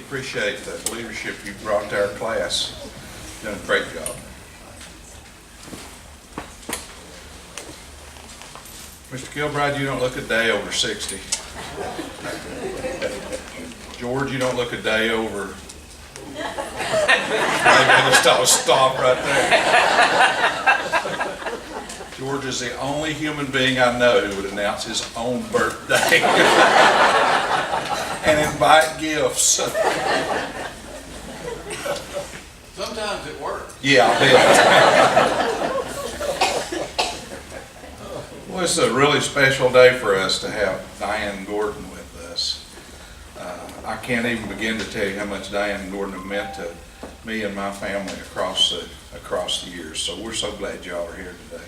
Appreciate the leadership you brought to our class. You've done a great job. Mr. Kilbride, you don't look a day over 60. George, you don't look a day over. Maybe I'll stop right there. George is the only human being I know who would announce his own birthday and invite gifts. Sometimes it works. Yeah, I bet. Well, it's a really special day for us to have Diane Gordon with us. I can't even begin to tell you how much Diane Gordon have meant to me and my family across the years. So we're so glad y'all are here today.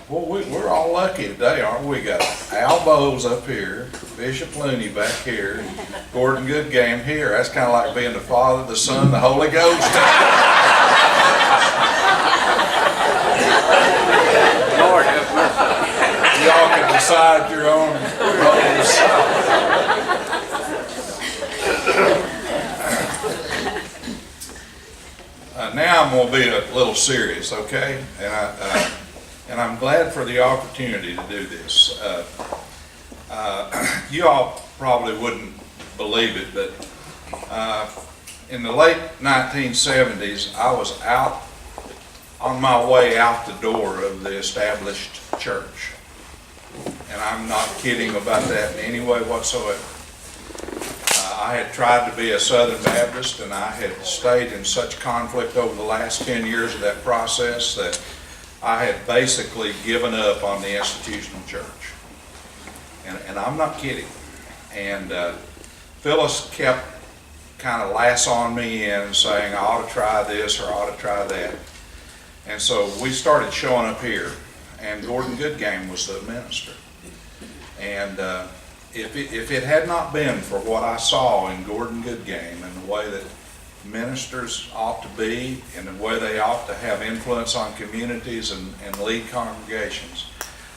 Well, we're all lucky today, aren't we? We got Al Bowes up here, Bishop Looney back here, and Gordon Goodgame here. That's kind of like being the Father, the Son, the Holy Ghost. Lord have mercy. Y'all can decide your own roles. Now I'm going to be a little serious, okay? And I'm glad for the opportunity to do this. You all probably wouldn't believe it, but in the late 1970s, I was out on my way out the door of the established church. And I'm not kidding about that in any way whatsoever. I had tried to be a Southern Baptist, and I had stayed in such conflict over the last 10 years of that process that I had basically given up on the institutional church. And I'm not kidding. And Phyllis kept kind of lassoing me in and saying, I ought to try this or I ought to try that. And so we started showing up here, and Gordon Goodgame was the minister. And if it had not been for what I saw in Gordon Goodgame and the way that ministers ought to be and the way they ought to have influence on communities and lead congregations,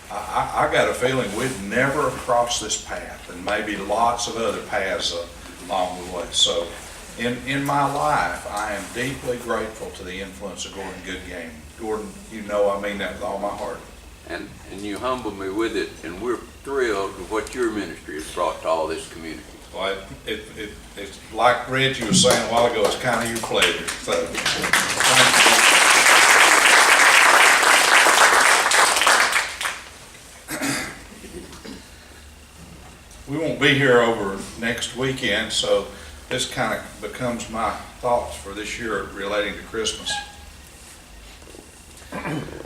I got a feeling we'd never have crossed this path, and maybe lots of other paths along the way. So in my life, I am deeply grateful to the influence of Gordon Goodgame. Gordon, you know I mean that with all my heart. And you humble me with it, and we're thrilled with what your ministry has brought to all this community. Well, it's like Reggie was saying a while ago, it's kind of your pleasure. So, thank you. We won't be here over next weekend, so this kind of becomes my thoughts for this year relating to Christmas.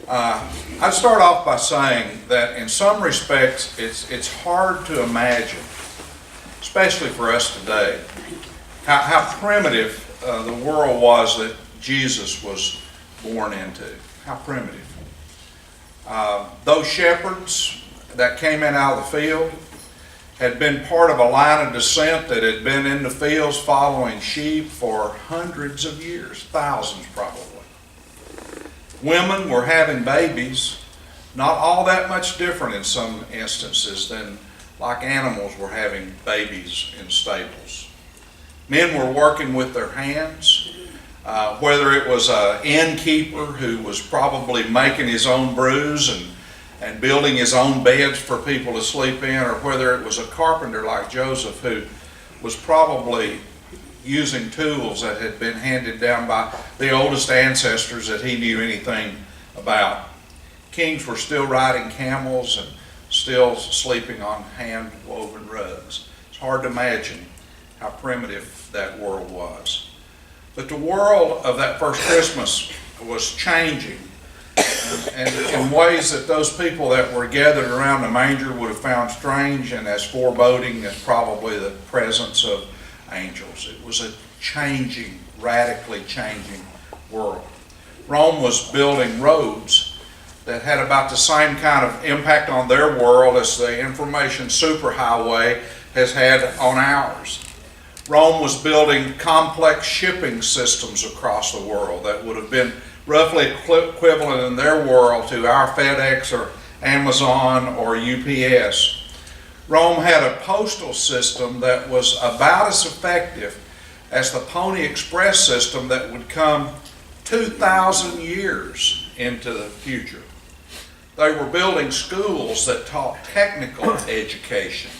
I'd start off by saying that in some respects it's hard to imagine, especially for us today, how primitive the world was that Jesus was born into. How primitive. Those shepherds that came in out of the field had been part of a line of descent that had been in the fields following sheep for hundreds of years, thousands probably. Women were having babies, not all that much different in some instances than like animals were having babies in stables. Men were working with their hands, whether it was an innkeeper who was probably making his own brews and building his own beds for people to sleep in, or whether it was a carpenter like Joseph who was probably using tools that had been handed down by the oldest ancestors that he knew anything about. Kings were still riding camels and still sleeping on hand-woven rugs. It's hard to imagine how primitive that world was. But the world of that first Christmas was changing, and in ways that those people that were gathered around the manger would have found strange and as foreboding as probably the presence of angels. It was a changing, radically changing world. Rome was building roads that had about the same kind of impact on their world as the information superhighway has had on ours. Rome was building complex shipping systems across the world that would have been roughly equivalent in their world to our FedEx or Amazon or UPS. Rome had a postal system that was about as effective as the Pony Express system that would come 2,000 years into the future. They were building schools that taught technical education.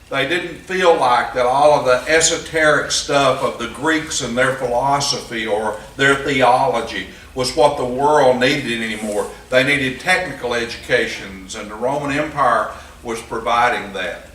They didn't feel like that all of the esoteric stuff of the Greeks and their philosophy or their theology was what the world needed anymore. They needed technical educations, and the Roman Empire was providing that.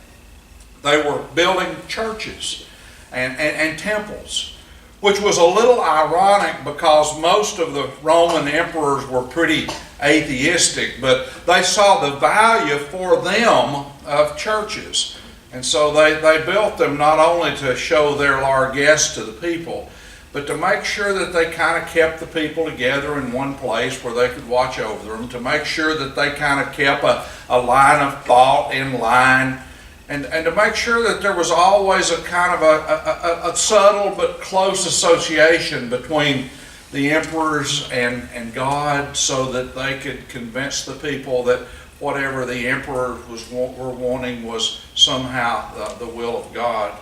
They were building churches and temples, which was a little ironic because most of the Roman emperors were pretty atheistic, but they saw the value for them of churches. And so they built them not only to show their largesse to the people, but to make sure that they kind of kept the people together in one place where they could watch over them, to make sure that they kind of kept a line of thought in line, and to make sure that there was always a kind of a subtle but close association between the emperors and God, so that they could convince the people that whatever the emperor were wanting was somehow the will of God.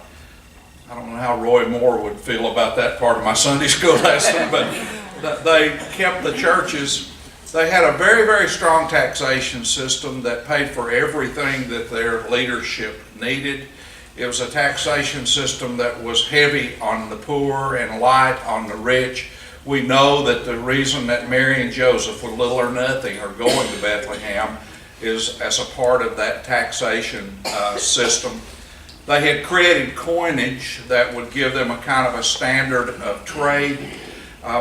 I don't know how Roy Moore would feel about that part of my Sunday school lesson, but they kept the churches. They had a very, very strong taxation system that paid for everything that their leadership needed. It was a taxation system that was heavy on the poor and light on the rich. We know that the reason that Mary and Joseph, with little or nothing, are going to Bethlehem is as a part of that taxation system. They had created coinage that would give them a kind of a standard of trade.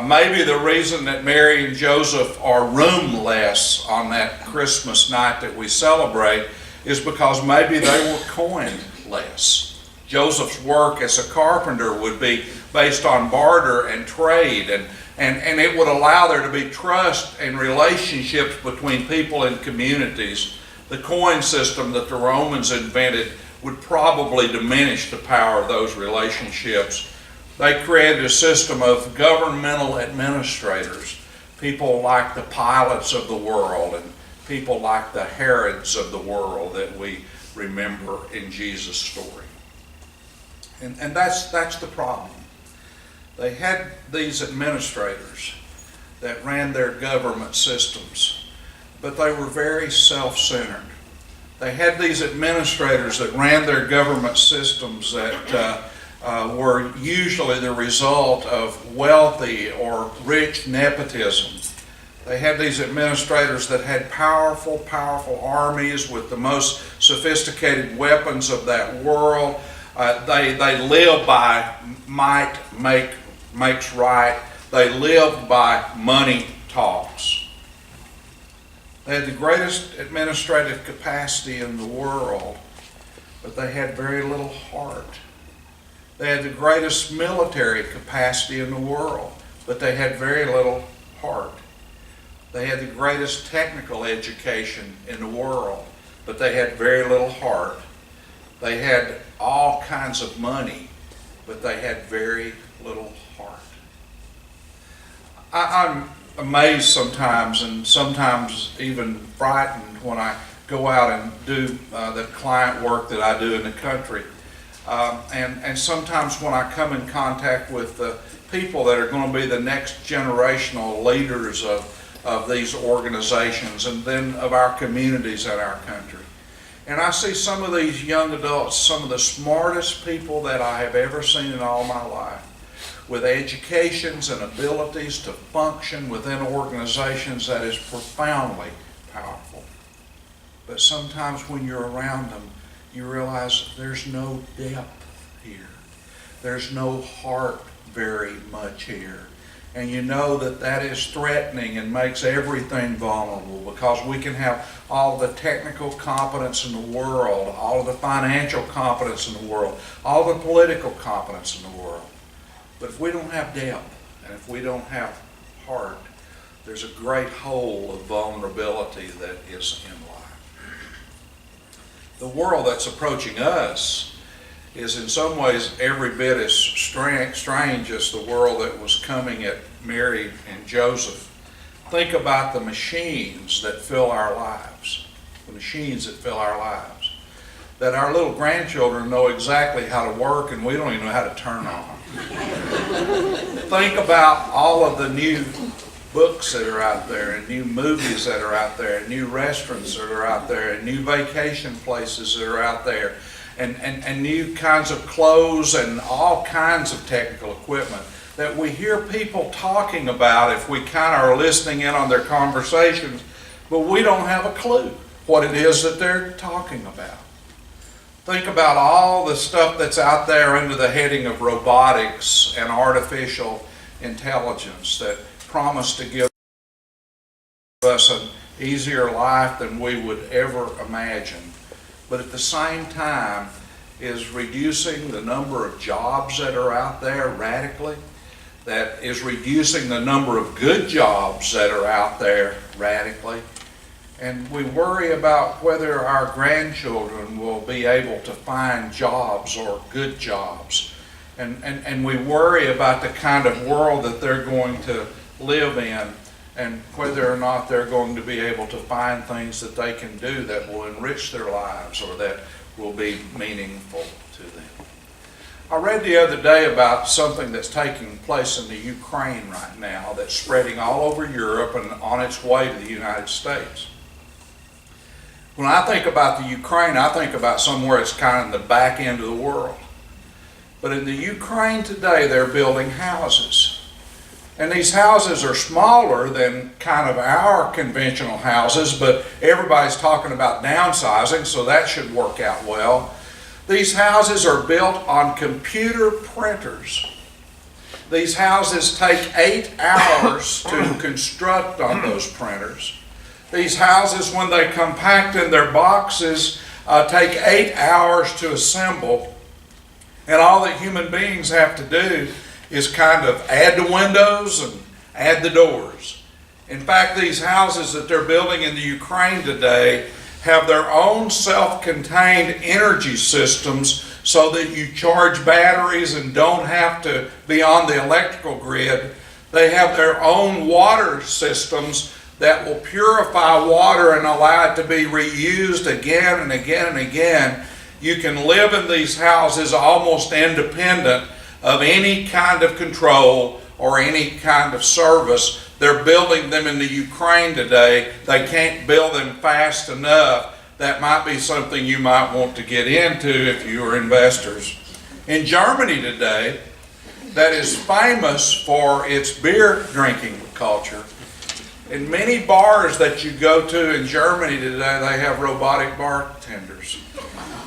Maybe the reason that Mary and Joseph are roomless on that Christmas night that we celebrate is because maybe they were coinless. Joseph's work as a carpenter would be based on barter and trade, and it would allow there to be trust and relationships between people and communities. The coin system that the Romans invented would probably diminish the power of those relationships. They created a system of governmental administrators, people like the Pilates of the world and people like the Herods of the world that we remember in Jesus' story. And that's the problem. They had these administrators that ran their government systems, but they were very self-centered. They had these administrators that ran their government systems that were usually the result of wealthy or rich nepotism. They had these administrators that had powerful armies with the most sophisticated weapons of that world. They lived by might makes right. They lived by money talks. They had the greatest administrative capacity in the world, but they had very little heart. They had the greatest military capacity in the world, but they had very little heart. They had the greatest technical education in the world, but they had very little heart. They had all kinds of money, but they had very little heart. I'm amazed sometimes, and sometimes even frightened when I go out and do the client work that I do in the country. And sometimes when I come in contact with the people that are going to be the next generational leaders of these organizations and then of our communities and our country. And I see some of these young adults, some of the smartest people that I have ever seen in all my life, with educations and abilities to function within organizations that is profoundly powerful. But sometimes when you're around them, you realize there's no depth here. There's no heart very much here. And you know that that is threatening and makes everything vulnerable, because we can have all the technical competence in the world, all of the financial competence in the world, all the political competence in the world. But if we don't have depth, and if we don't have heart, there's a great hole of vulnerability that is in life. The world that's approaching us is in some ways every bit as strange as the world that was coming at Mary and Joseph. Think about the machines that fill our lives, the machines that fill our lives, that our little grandchildren know exactly how to work and we don't even know how to turn on. Think about all of the new books that are out there, and new movies that are out there, and new restaurants that are out there, and new vacation places that are out there, and new kinds of clothes and all kinds of technical equipment that we hear people talking about if we kind of are listening in on their conversations, but we don't have a clue what it is that they're talking about. Think about all the stuff that's out there under the heading of robotics and artificial intelligence that promise to give us an easier life than we would ever imagine, but at the same time is reducing the number of jobs that are out there radically, that is reducing the number of good jobs that are out there radically. And we worry about whether our grandchildren will be able to find jobs or good jobs. And we worry about the kind of world that they're going to live in and whether or not they're going to be able to find things that they can do that will enrich their lives or that will be meaningful to them. I read the other day about something that's taking place in the Ukraine right now that's spreading all over Europe and on its way to the United States. When I think about the Ukraine, I think about somewhere it's kind of the back end of the world. But in the Ukraine today, they're building houses. And these houses are smaller than kind of our conventional houses, but everybody's talking about downsizing, so that should work out well. These houses are built on computer printers. These houses take 8 hours to construct on those printers. These houses, when they compact in their boxes, take 8 hours to assemble. And all that human beings have to do is kind of add the windows and add the doors. In fact, these houses that they're building in the Ukraine today have their own self-contained energy systems so that you charge batteries and don't have to be on the electrical grid. They have their own water systems that will purify water and allow it to be reused again and again and again. You can live in these houses almost independent of any kind of control or any kind of service. They're building them in the Ukraine today. They can't build them fast enough. That might be something you might want to get into if you are investors. In Germany today, that is famous for its beer drinking culture. In many bars that you go to in Germany today, they have robotic bartenders.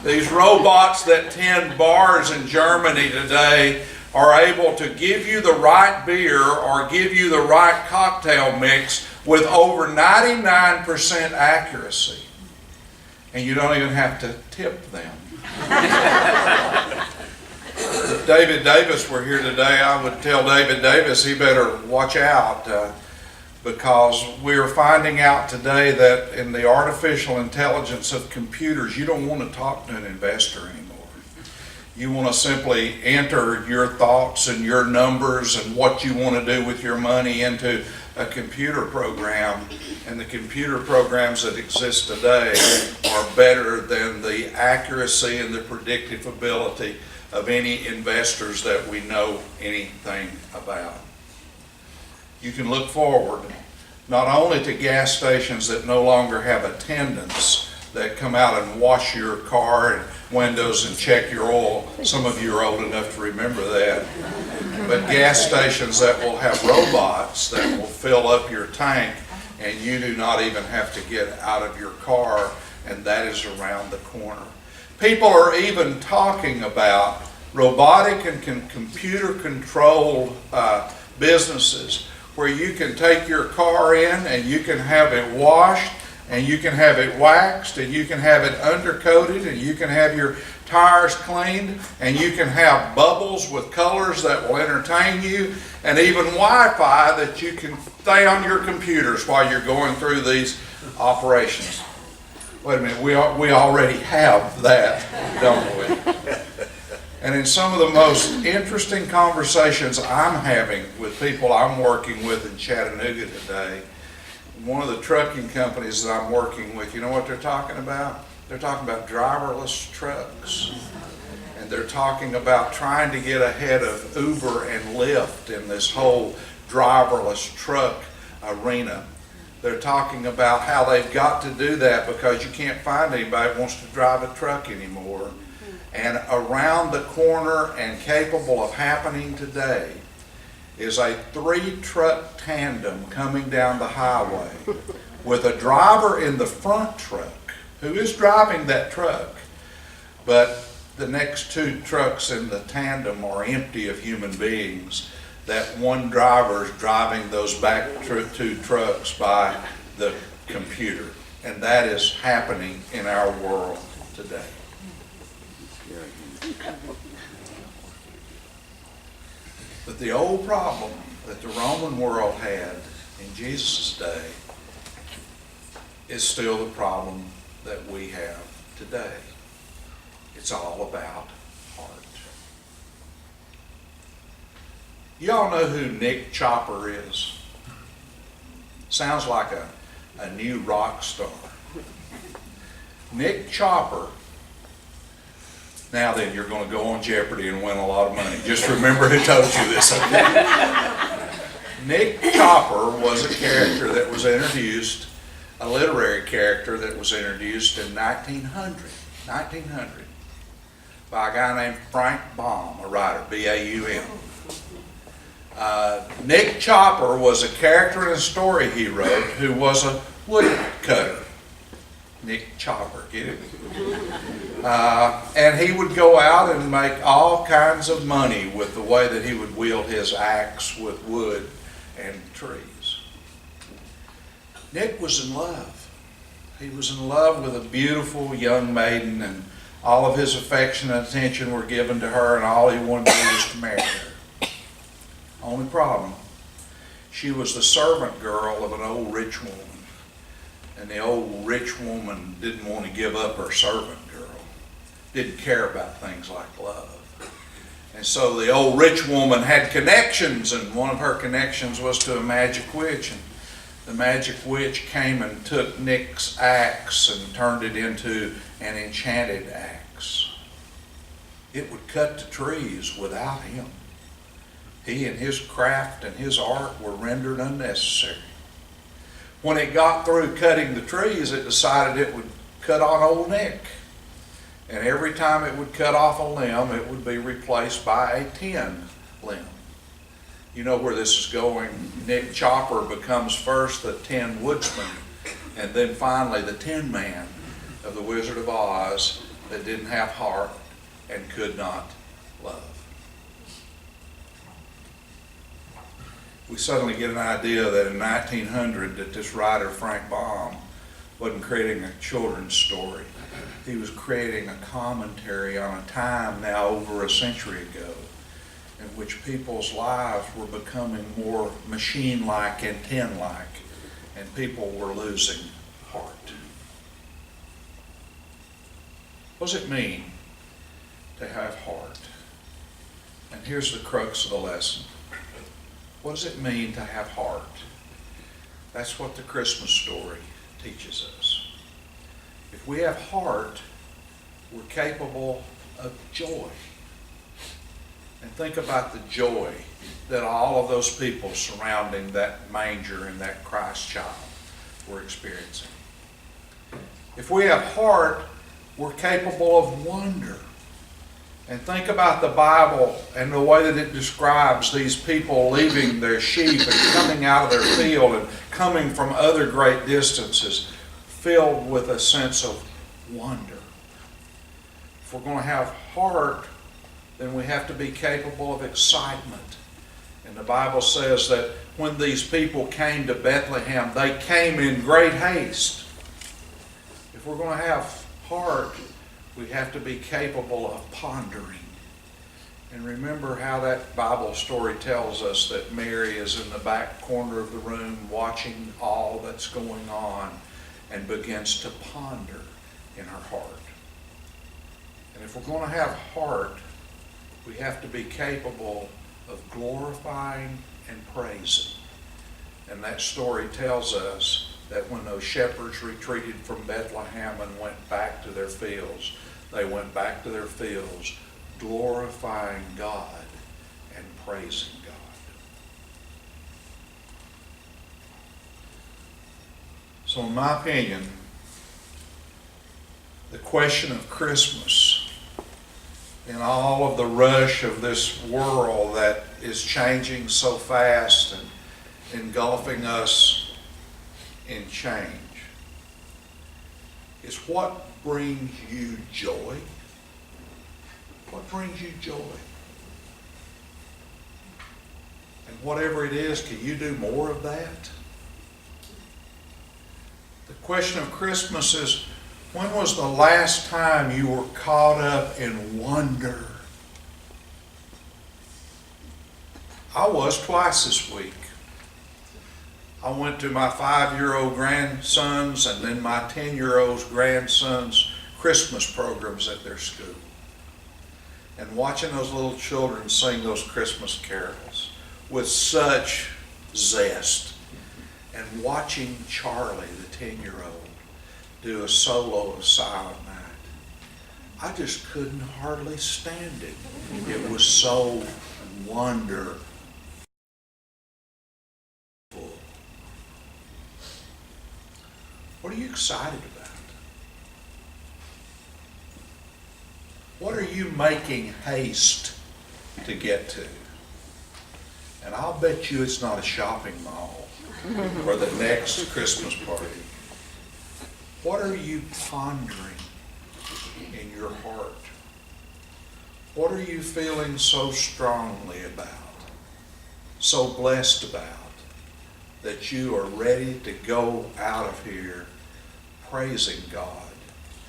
These robots that tend bars in Germany today are able to give you the right beer or give you the right cocktail mix with over 99% accuracy. And you don't even have to tip them. If David Davis were here today, I would tell David Davis he better watch out because we're finding out today that in the artificial intelligence of computers, you don't want to talk to an investor anymore. You want to simply enter your thoughts and your numbers and what you want to do with your money into a computer program. And the computer programs that exist today are better than the accuracy and the predictive ability of any investors that we know anything about. You can look forward not only to gas stations that no longer have attendants that come out and wash your car and windows and check your oil. Some of you are old enough to remember that. But gas stations that will have robots that will fill up your tank and you do not even have to get out of your car, and that is around the corner. People are even talking about robotic and computer-controlled businesses where you can take your car in and you can have it washed and you can have it waxed, and you can have it undercoated, and you can have your tires cleaned, and you can have bubbles with colors that will entertain you, and even Wi-Fi that you can stay on your computers while you're going through these operations. Wait a minute, we already have that, don't we? And in some of the most interesting conversations I'm having with people I'm working with in Chattanooga today, one of the trucking companies that I'm working with, you know what they're talking about? They're talking about driverless trucks. And they're talking about trying to get ahead of Uber and Lyft in this whole driverless truck arena. They're talking about how they've got to do that because you can't find anybody that wants to drive a truck anymore. And around the corner and capable of happening today is a 3-truck tandem coming down the highway with a driver in the front truck who is driving that truck, but the next 2 trucks in the tandem are empty of human beings. That one driver is driving those back 2 trucks by the computer. And that is happening in our world today. But the old problem that the Roman world had in Jesus' day is still the problem that we have today. It's all about heart. Y'all know who Nick Chopper is? Sounds like a new rock star. Nick Chopper. Now then, you're going to go on Jeopardy and win a lot of money. Just remember who told you this. Nick Chopper was a character that was introduced, a literary character that was introduced in 1900 by a guy named Frank Baum, a writer, B-A-U-M. Nick Chopper was a character in a story he wrote who was a woodcutter. Nick Chopper, get it? And he would go out and make all kinds of money with the way that he would wield his axe with wood and trees. Nick was in love. He was in love with a beautiful young maiden, and all of his affection and attention were given to her, and all he wanted to do was to marry her. Only problem, she was the servant girl of an old rich woman. And the old rich woman didn't want to give up her servant girl. Didn't care about things like love. And so the old rich woman had connections, and one of her connections was to a magic witch. And the magic witch came and took Nick's axe and turned it into an enchanted axe. It would cut the trees without him. He and his craft and his art were rendered unnecessary. When it got through cutting the trees, it decided it would cut on old Nick. And every time it would cut off a limb, it would be replaced by a tin limb. You know where this is going. Nick Chopper becomes first the Tin Woodsman, and then finally the Tin Man of the Wizard of Oz that didn't have heart and could not love. We suddenly get an idea that in 1900 that this writer, Frank Baum, wasn't creating a children's story. He was creating a commentary on a time now over a century ago in which people's lives were becoming more machine-like and tin-like, and people were losing heart. What does it mean to have heart? And here's the crux of the lesson. What does it mean to have heart? That's what the Christmas story teaches us. If we have heart, we're capable of joy. And think about the joy that all of those people surrounding that manger and that Christ child were experiencing. If we have heart, we're capable of wonder. And think about the Bible and the way that it describes these people leaving their sheep and coming out of their field and coming from other great distances, filled with a sense of wonder. If we're going to have heart, then we have to be capable of excitement. And the Bible says that when these people came to Bethlehem, they came in great haste. If we're going to have heart, we have to be capable of pondering. And remember how that Bible story tells us that Mary is in the back corner of the room watching all that's going on and begins to ponder in her heart. And if we're going to have heart, we have to be capable of glorifying and praising. And that story tells us that when those shepherds retreated from Bethlehem and went back to their fields, they went back to their fields glorifying God and praising God. So in my opinion, the question of Christmas in all of the rush of this world that is changing so fast and engulfing us in change is what brings you joy? What brings you joy? And whatever it is, can you do more of that? The question of Christmas is, when was the last time you were caught up in wonder? I was twice this week. I went to my 5-year-old grandson's and then my 10-year-old's grandson's Christmas programs at their school. And watching those little children sing those Christmas carols with such zest. And watching Charlie, the 10-year-old, do a solo of Silent Night. I just couldn't hardly stand it. It was so wonderful. What are you excited about? What are you making haste to get to? And I'll bet you it's not a shopping mall or the next Christmas party. What are you pondering in your heart? What are you feeling so strongly about, so blessed about, that you are ready to go out of here praising God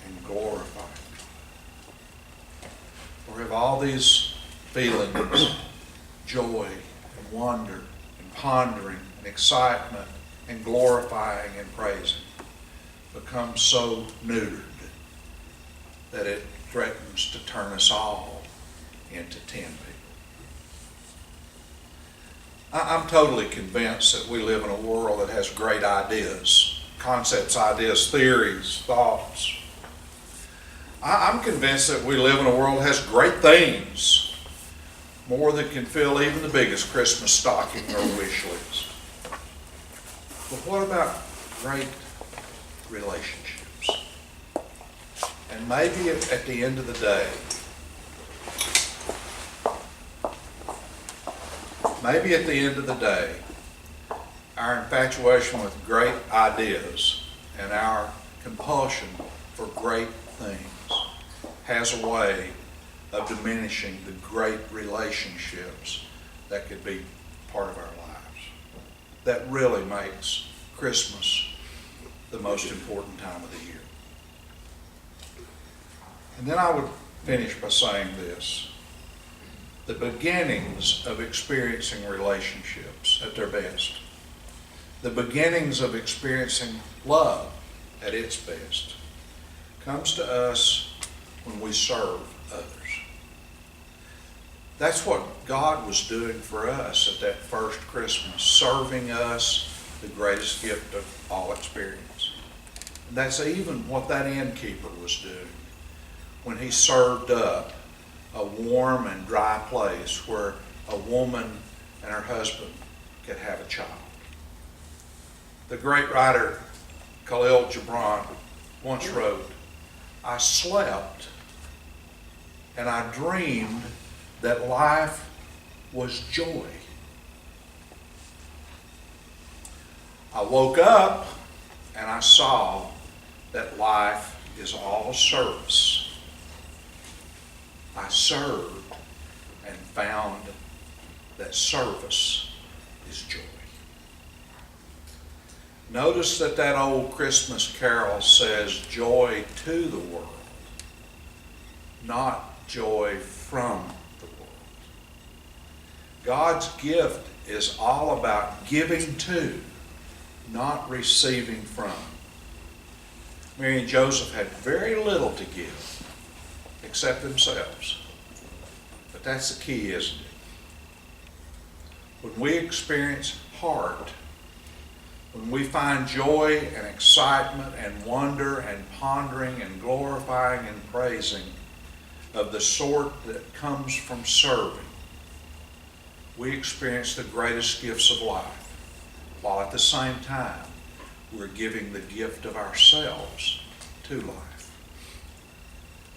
and glorifying God? Or have all these feelings, joy and wonder and pondering and excitement and glorifying and praising, become so neutered that it threatens to turn us all into 10 people? I'm totally convinced that we live in a world that has great ideas, concepts, ideas, theories, thoughts. I'm convinced that we live in a world that has great things, more than can fill even the biggest Christmas stocking or wish list. But what about great relationships? And maybe at the end of the day, our infatuation with great ideas and our compulsion for great things has a way of diminishing the great relationships that could be part of our lives. That really makes Christmas the most important time of the year. And then I would finish by saying this. The beginnings of experiencing relationships at their best, the beginnings of experiencing love at its best, comes to us when we serve others. That's what God was doing for us at that first Christmas, serving us the greatest gift of all experience. And that's even what that innkeeper was doing when he served up a warm and dry place where a woman and her husband could have a child. The great writer Khalil Gibran once wrote, "I slept and I dreamed that life was joy. I woke up and I saw that life is all service. I served and found that service is joy." Notice that that old Christmas carol says joy to the world, not joy from the world. God's gift is all about giving to, not receiving from. Mary and Joseph had very little to give, except themselves. But that's the key, isn't it? When we experience heart, when we find joy and excitement and wonder and pondering and glorifying and praising of the sort that comes from serving, we experience the greatest gifts of life, while at the same time we're giving the gift of ourselves to life.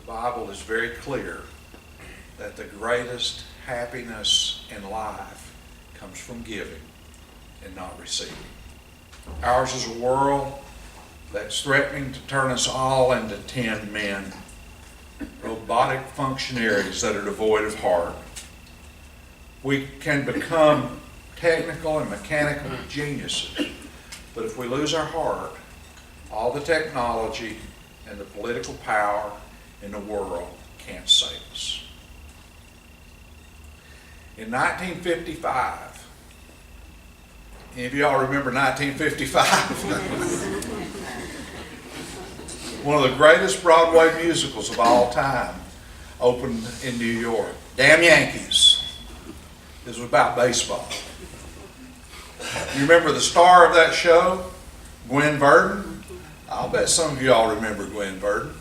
The Bible is very clear that the greatest happiness in life comes from giving and not receiving. Ours is a world that's threatening to turn us all into tin men, robotic functionaries that are devoid of heart. We can become technical and mechanical geniuses, but if we lose our heart, all the technology and the political power in the world can't save us. In 1955, any of y'all remember 1955? One of the greatest Broadway musicals of all time opened in New York. Damn Yankees. This was about baseball. You remember the star of that show? Gwen Verdon? I'll bet some of y'all remember Gwen Verdon.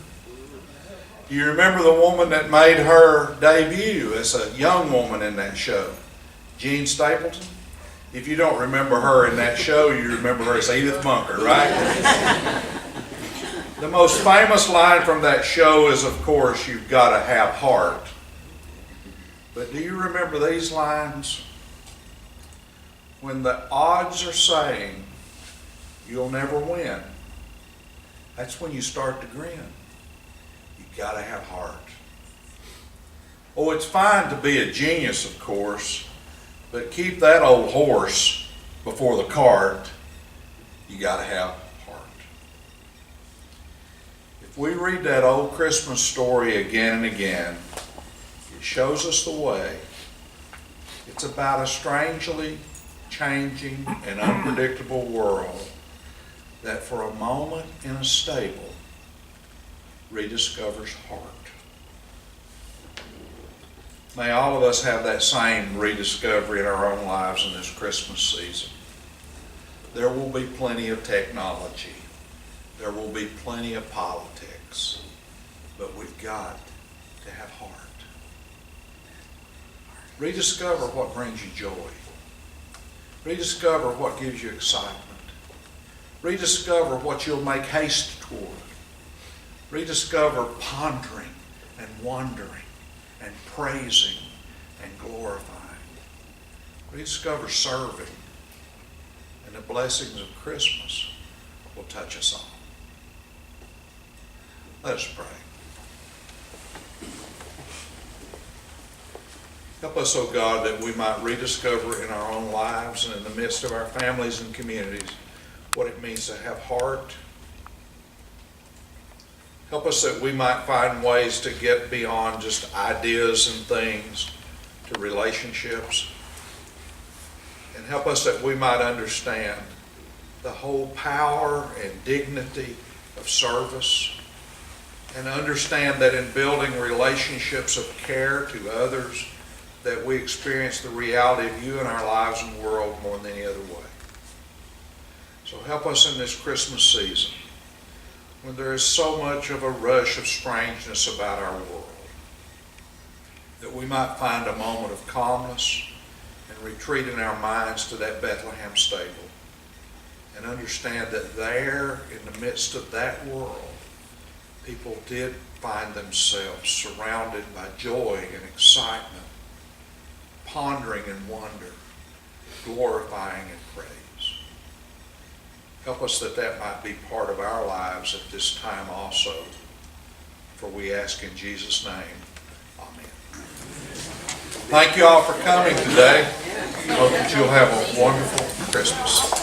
You remember the woman that made her debut as a young woman in that show? Jean Stapleton? If you don't remember her in that show, you remember her as Edith Bunker, right? The most famous line from that show is, of course, you've got to have heart. But do you remember these lines? When the odds are saying you'll never win, that's when you start to grin. You've got to have heart. Oh, it's fine to be a genius, of course, but keep that old horse before the cart. You got to have heart. If we read that old Christmas story again and again, it shows us the way. It's about a strangely changing and unpredictable world that for a moment in a stable rediscovers heart. May all of us have that same rediscovery in our own lives in this Christmas season. There will be plenty of technology. There will be plenty of politics. But we've got to have heart. Rediscover what brings you joy. Rediscover what gives you excitement. Rediscover what you'll make haste toward. Rediscover pondering and wondering and praising and glorifying. Rediscover serving. And the blessings of Christmas will touch us all. Let us pray. Help us, O God, that we might rediscover in our own lives and in the midst of our families and communities what it means to have heart. Help us that we might find ways to get beyond just ideas and things to relationships. And help us that we might understand the whole power and dignity of service, and understand that in building relationships of care to others, that we experience the reality of you in our lives and world more than any other way. So help us in this Christmas season, when there is so much of a rush of strangeness about our world, that we might find a moment of calmness and retreat in our minds to that Bethlehem stable, and understand that there, in the midst of that world, people did find themselves surrounded by joy and excitement, pondering and wonder, glorifying and praise. Help us that that might be part of our lives at this time also. For we ask in Jesus' name, amen. Thank you all for coming today. Hope that you'll have a wonderful Christmas.